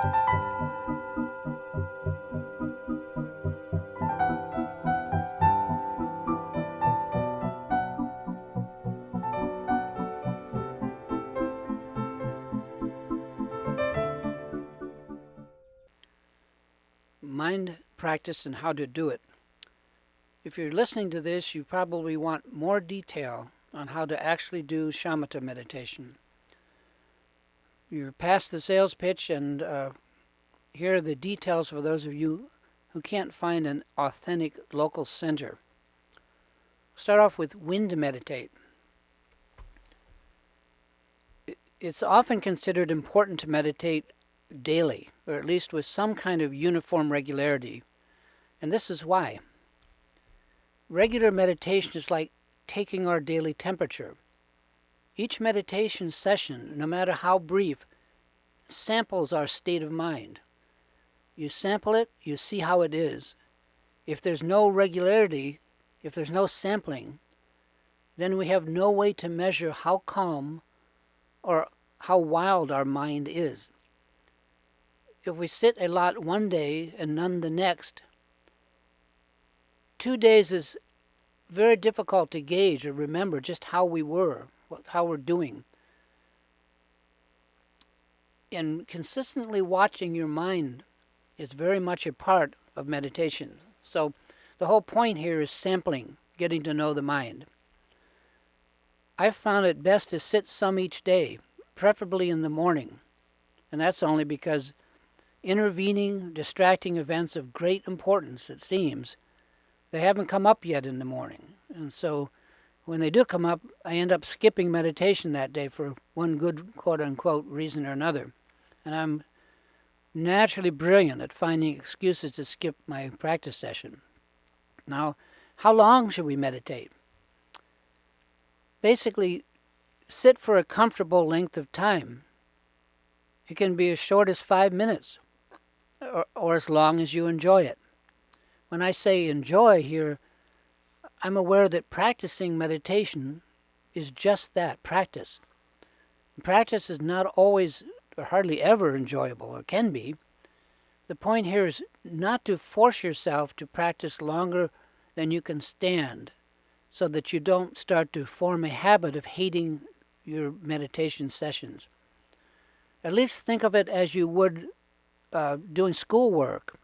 Mind practice and how to do it. If you're listening to this, you probably want more detail on how to actually do shamatha meditation. You're past the sales pitch, and here are the details for those of you who can't find an authentic local center. Start off with when to meditate. It's often considered important to meditate daily, or at least with some kind of uniform regularity. And this is why. Regular meditation is like taking our daily temperature. Each meditation session, no matter how brief, samples our state of mind. You sample it, you see how it is. If there's no regularity, if there's no sampling, then we have no way to measure how calm or how wild our mind is. If we sit a lot one day and none the next, 2 days is very difficult to gauge or remember just how we were, how we're doing. And consistently watching your mind is very much a part of meditation. So the whole point here is sampling, getting to know the mind. I've found it best to sit some each day, preferably in the morning. And that's only because intervening, distracting events of great importance, it seems, they haven't come up yet in the morning. And so when they do come up, I end up skipping meditation that day for one good quote-unquote reason or another. And I'm naturally brilliant at finding excuses to skip my practice session. Now, how long should we meditate? Basically, sit for a comfortable length of time. It can be as short as 5 minutes, or as long as you enjoy it. When I say enjoy here, I'm aware that practicing meditation is just that, practice. Practice is not always or hardly ever enjoyable, or can be. The point here is not to force yourself to practice longer than you can stand, so that you don't start to form a habit of hating your meditation sessions. At least think of it as you would doing schoolwork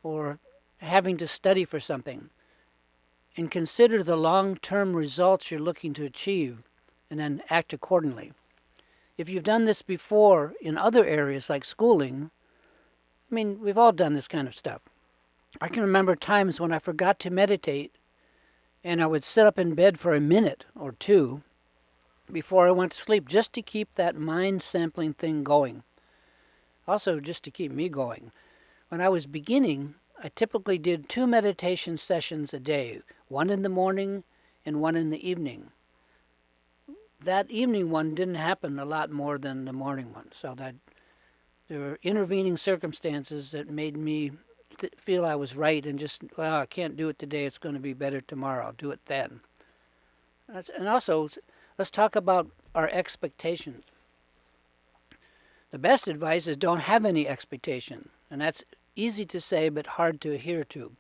or having to study for something, and consider the long-term results you're looking to achieve and then act accordingly. If you've done this before in other areas like schooling, I mean, we've all done this kind of stuff. I can remember times when I forgot to meditate and I would sit up in bed for a minute or two before I went to sleep just to keep that mind sampling thing going. Also, just to keep me going. When I was beginning, I typically did 2 meditation sessions a day, one in the morning and one in the evening. That evening one didn't happen a lot more than the morning one, so that there were intervening circumstances that made me feel I was right and just, well, I can't do it today, it's going to be better tomorrow, I'll do it then. And also, let's talk about our expectations. The best advice is don't have any expectation, and that's easy to say but hard to adhere to.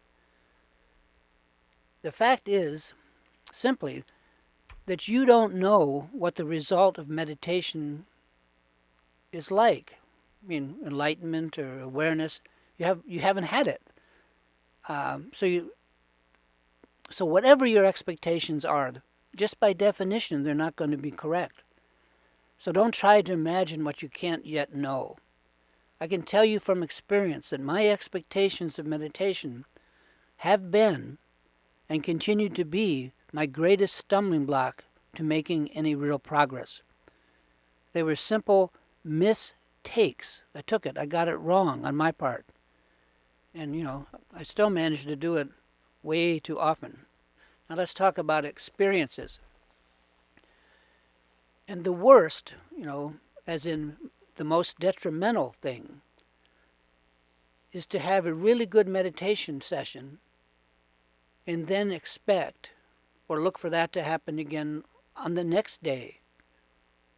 The fact is, simply, that you don't know what the result of meditation is like. I mean, enlightenment or awareness, you haven't had it. So whatever your expectations are, just by definition, they're not going to be correct. So don't try to imagine what you can't yet know. I can tell you from experience that my expectations of meditation have been and continue to be my greatest stumbling block to making any real progress. They were simple mistakes. I took it. I got it wrong on my part. And, I still manage to do it way too often. Now let's talk about experiences. And the worst, as in the most detrimental thing, is to have a really good meditation session and then expect or look for that to happen again on the next day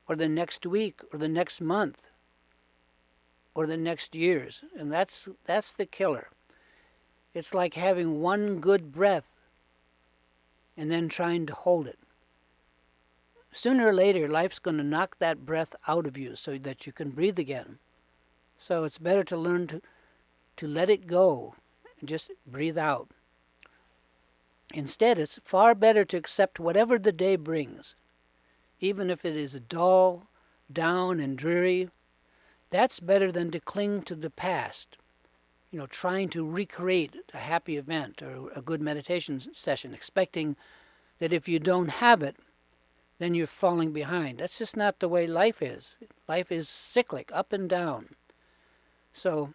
or the next week or the next month. or the next years. And that's the killer. It's like having one good breath and then trying to hold it. Sooner or later, life's going to knock that breath out of you so that you can breathe again. So it's better to learn to let it go and just breathe out. Instead, it's far better to accept whatever the day brings, even if it is dull, down, and dreary. That's better than to cling to the past, trying to recreate a happy event or a good meditation session, expecting that if you don't have it, then you're falling behind. That's just not the way life is. Life is cyclic, up and down. So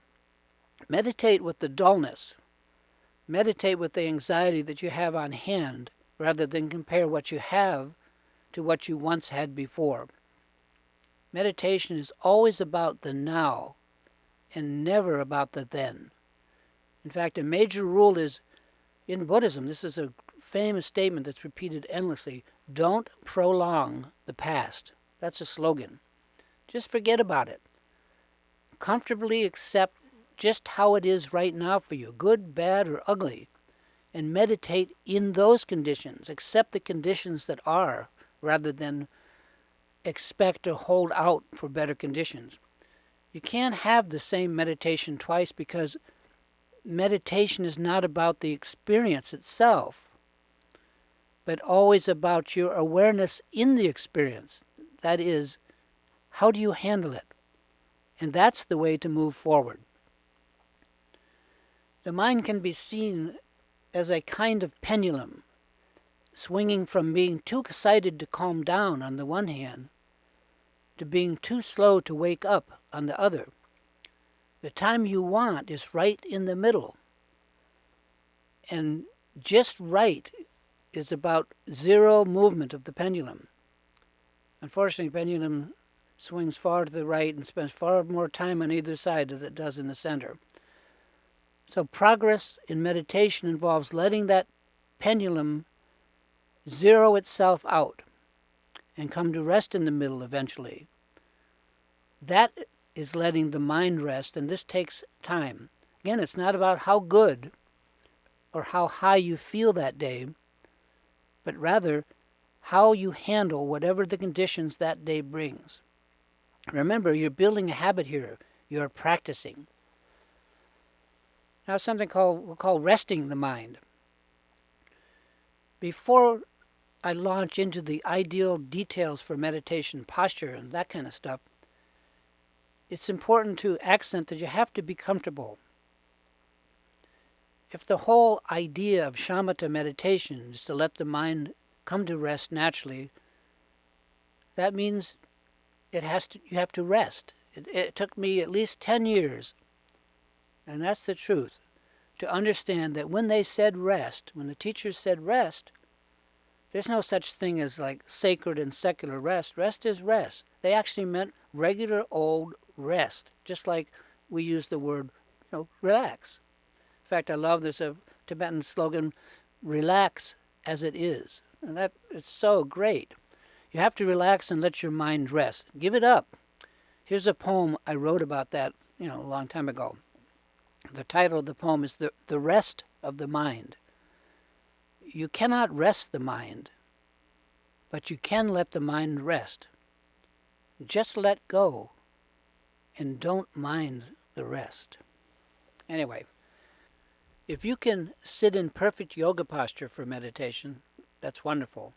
meditate with the dullness. Meditate with the anxiety that you have on hand, rather than compare what you have to what you once had before. Meditation is always about the now and never about the then. In fact, a major rule is, in Buddhism, this is a famous statement that's repeated endlessly, don't prolong the past. That's a slogan. Just forget about it. Comfortably accept just how it is right now for you, good, bad, or ugly, and meditate in those conditions. Accept the conditions that are, rather than expect or hold out for better conditions. You can't have the same meditation twice, because meditation is not about the experience itself, but always about your awareness in the experience. That is, how do you handle it? And that's the way to move forward. The mind can be seen as a kind of pendulum, swinging from being too excited to calm down on the one hand, to being too slow to wake up on the other. The time you want is right in the middle. And just right is about zero movement of the pendulum. Unfortunately, the pendulum swings far to the right and spends far more time on either side than it does in the center. So progress in meditation involves letting that pendulum zero itself out and come to rest in the middle eventually. That is letting the mind rest, and this takes time. Again, it's not about how good or how high you feel that day, but rather how you handle whatever the conditions that day brings. Remember, you're building a habit here. You're practicing. Now, something we'll call resting the mind. Before I launch into the ideal details for meditation posture and that kind of stuff, it's important to accent that you have to be comfortable. If the whole idea of shamatha meditation is to let the mind come to rest naturally, that means you have to rest. It took me at least 10 years, and that's the truth, to understand that when they said rest, when the teachers said rest, there's no such thing as like sacred and secular rest. Rest is rest. They actually meant regular old rest, just like we use the word, relax. In fact, I love there's a Tibetan slogan, relax as it is. And that it's so great. You have to relax and let your mind rest. Give it up. Here's a poem I wrote about that, a long time ago. The title of the poem is The Rest of the Mind. You cannot rest the mind, but you can let the mind rest. Just let go and don't mind the rest. Anyway, if you can sit in perfect yoga posture for meditation, that's wonderful.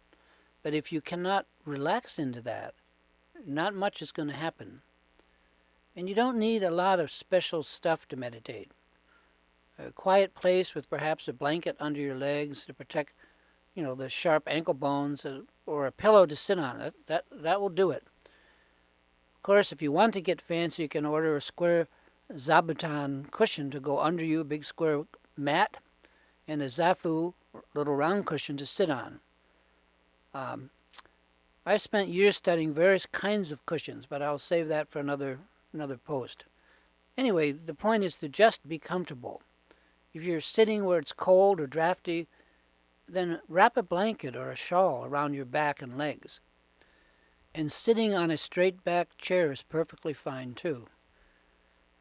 But if you cannot relax into that, not much is going to happen. And you don't need a lot of special stuff to meditate. A quiet place with perhaps a blanket under your legs to protect, the sharp ankle bones, or a pillow to sit on. That will do it. Of course, if you want to get fancy, you can order a square zabuton cushion to go under you, a big square mat, and a zafu, little round cushion to sit on. I've spent years studying various kinds of cushions, but I'll save that for another post. Anyway, the point is to just be comfortable. If you're sitting where it's cold or drafty, then wrap a blanket or a shawl around your back and legs. And sitting on a straight back chair is perfectly fine too.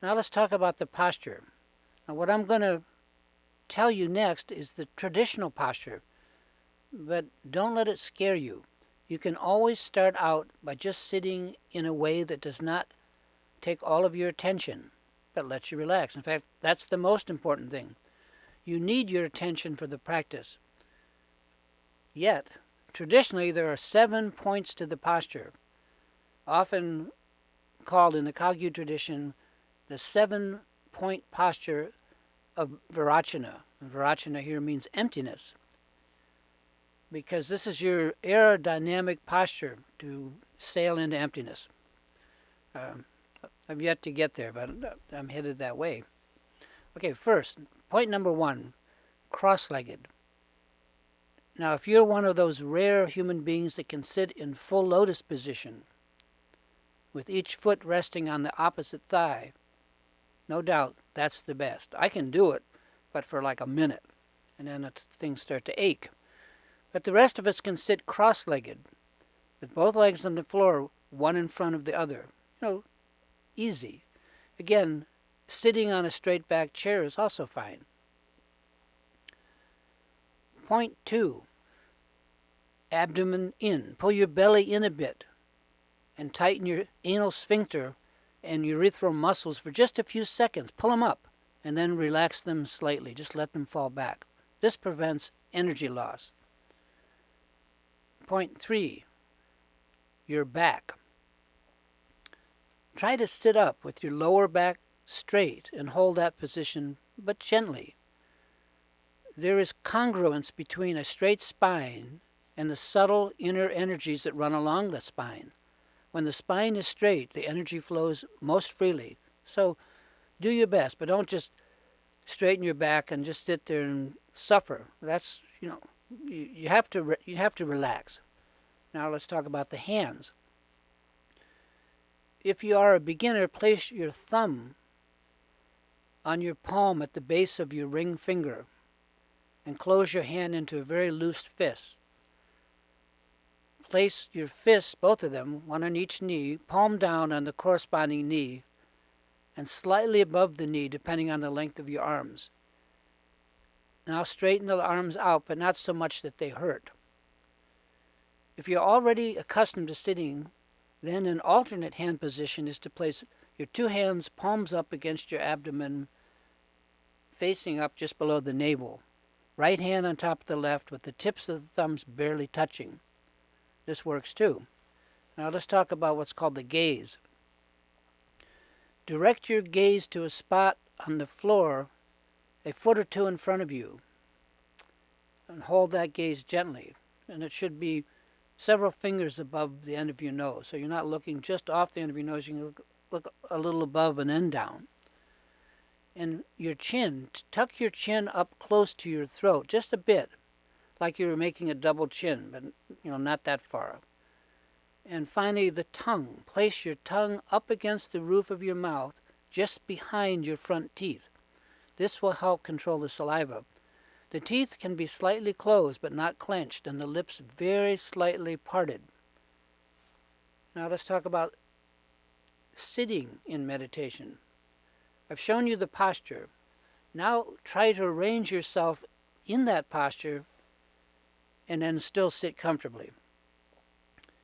Now let's talk about the posture. Now what I'm going to tell you next is the traditional posture, but don't let it scare you. You can always start out by just sitting in a way that does not take all of your attention, but lets you relax. In fact, that's the most important thing. You need your attention for the practice. Yet, traditionally, there are 7 points to the posture, often called in the Kagyu tradition the 7-point posture of Virachana. Virachana here means emptiness, because this is your aerodynamic posture to sail into emptiness. I've yet to get there, but I'm headed that way. Okay, first, point number 1, cross-legged. Now, if you're one of those rare human beings that can sit in full lotus position, with each foot resting on the opposite thigh, no doubt that's the best. I can do it, but for like a minute, and then things start to ache. But the rest of us can sit cross-legged, with both legs on the floor, one in front of the other. Easy. Again, sitting on a straight back chair is also fine. Point 2, abdomen in. Pull your belly in a bit and tighten your anal sphincter and urethral muscles for just a few seconds. Pull them up and then relax them slightly. Just let them fall back. This prevents energy loss. Point 3, your back. Try to sit up with your lower back straight and hold that position, but gently. There is congruence between a straight spine and the subtle inner energies that run along the spine. When the spine is straight, the energy flows most freely. So do your best, but don't just straighten your back and just sit there and suffer. That's, you have to relax. Now let's talk about the hands. If you are a beginner, place your thumb on your palm at the base of your ring finger and close your hand into a very loose fist. Place your fists, both of them, one on each knee, palm down on the corresponding knee, and slightly above the knee, depending on the length of your arms. Now straighten the arms out, but not so much that they hurt. If you're already accustomed to sitting, then an alternate hand position is to place your 2 hands palms up against your abdomen, facing up just below the navel. Right hand on top of the left with the tips of the thumbs barely touching. This works too. Now let's talk about what's called the gaze. Direct your gaze to a spot on the floor a foot or 2 in front of you and hold that gaze gently. And it should be several fingers above the end of your nose. So you're not looking just off the end of your nose, you can look a little above and then down. And your chin, tuck your chin up close to your throat, just a bit, like you were making a double chin, but not that far. And finally, the tongue. Place your tongue up against the roof of your mouth, just behind your front teeth. This will help control the saliva. The teeth can be slightly closed, but not clenched, and the lips very slightly parted. Now let's talk about sitting in meditation. I've shown you the posture. Now try to arrange yourself in that posture and then still sit comfortably.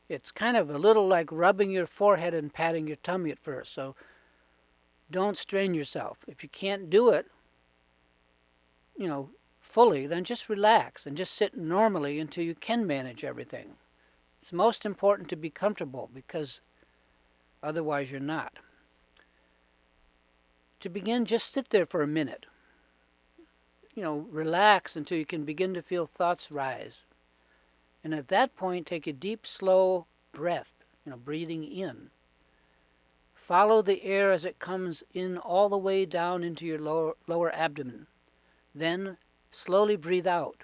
It's kind of a little like rubbing your forehead and patting your tummy at first, so don't strain yourself. If you can't do it, fully, then just relax and just sit normally until you can manage everything. It's most important to be comfortable because otherwise you're not. To begin, just sit there for a minute. Relax until you can begin to feel thoughts rise. And at that point, take a deep, slow breath, breathing in. Follow the air as it comes in all the way down into your lower abdomen. Then slowly breathe out.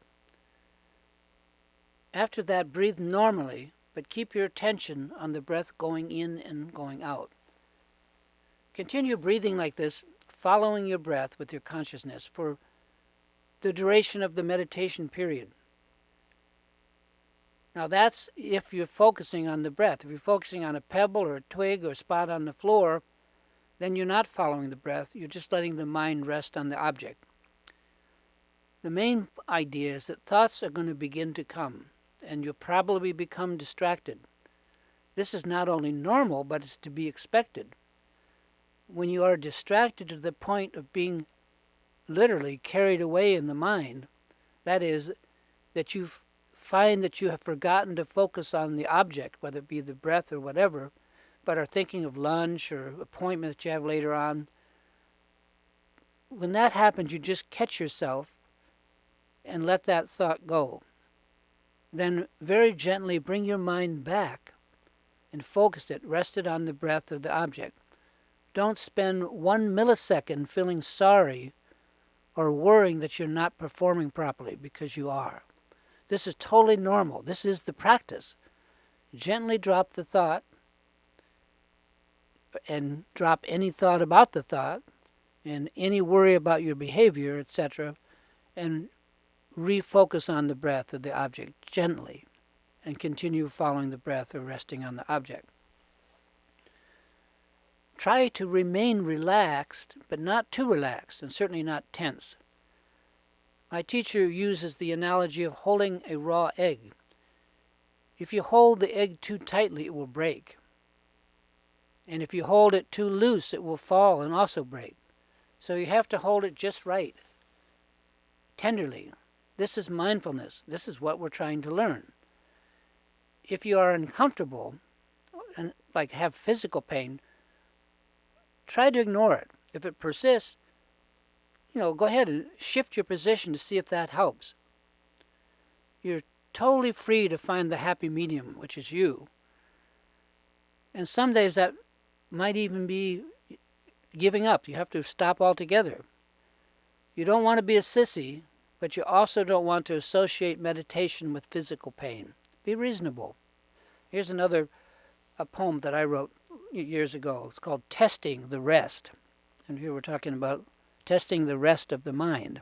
After that, breathe normally, but keep your attention on the breath going in and going out. Continue breathing like this, following your breath with your consciousness for the duration of the meditation period. Now that's if you're focusing on the breath. If you're focusing on a pebble or a twig or a spot on the floor, then you're not following the breath, you're just letting the mind rest on the object. The main idea is that thoughts are going to begin to come, and you'll probably become distracted. This is not only normal, but it's to be expected. When you are distracted to the point of being literally carried away in the mind, that is, that you find that you have forgotten to focus on the object, whether it be the breath or whatever, but are thinking of lunch or appointment that you have later on. When that happens, you just catch yourself and let that thought go. Then very gently bring your mind back and focus it, rest it on the breath or the object. Don't spend 1 millisecond feeling sorry or worrying that you're not performing properly, because you are. This is totally normal. This is the practice. Gently drop the thought and drop any thought about the thought and any worry about your behavior, etc., and refocus on the breath or the object gently and continue following the breath or resting on the object. Try to remain relaxed, but not too relaxed, and certainly not tense. My teacher uses the analogy of holding a raw egg. If you hold the egg too tightly, it will break. And if you hold it too loose, it will fall and also break. So you have to hold it just right, tenderly. This is mindfulness. This is what we're trying to learn. If you are uncomfortable and like have physical pain, try to ignore it. If it persists, go ahead and shift your position to see if that helps. You're totally free to find the happy medium, which is you. And some days that might even be giving up. You have to stop altogether. You don't want to be a sissy, but you also don't want to associate meditation with physical pain. Be reasonable. Here's another poem that I wrote years ago. It's called Testing the Rest. And here we're talking about testing the rest of the mind.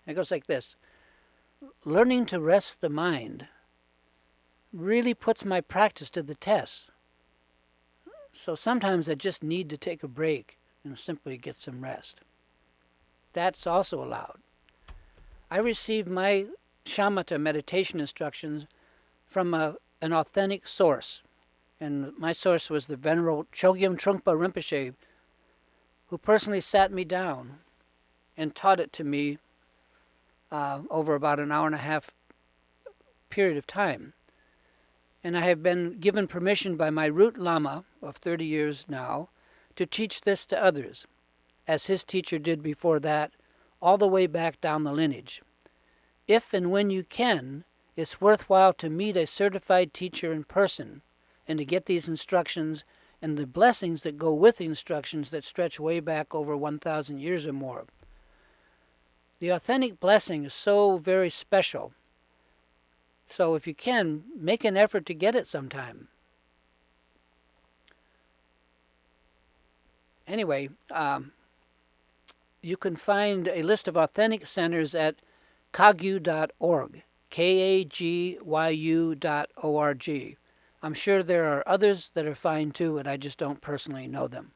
It goes like this. Learning to rest the mind really puts my practice to the test. So sometimes I just need to take a break and simply get some rest. That's also allowed. I received my shamatha meditation instructions from an authentic source. And my source was the Venerable Chogyam Trungpa Rinpoche, who personally sat me down and taught it to me over about an hour and a half period of time. And I have been given permission by my root lama of 30 years now to teach this to others, as his teacher did before that, all the way back down the lineage. If and when you can, it's worthwhile to meet a certified teacher in person and to get these instructions and the blessings that go with the instructions that stretch way back over 1,000 years or more. The authentic blessing is so very special. So if you can, make an effort to get it sometime. Anyway, you can find a list of authentic centers at kagyu.org, kagyu.org. I'm sure there are others that are fine too, and I just don't personally know them.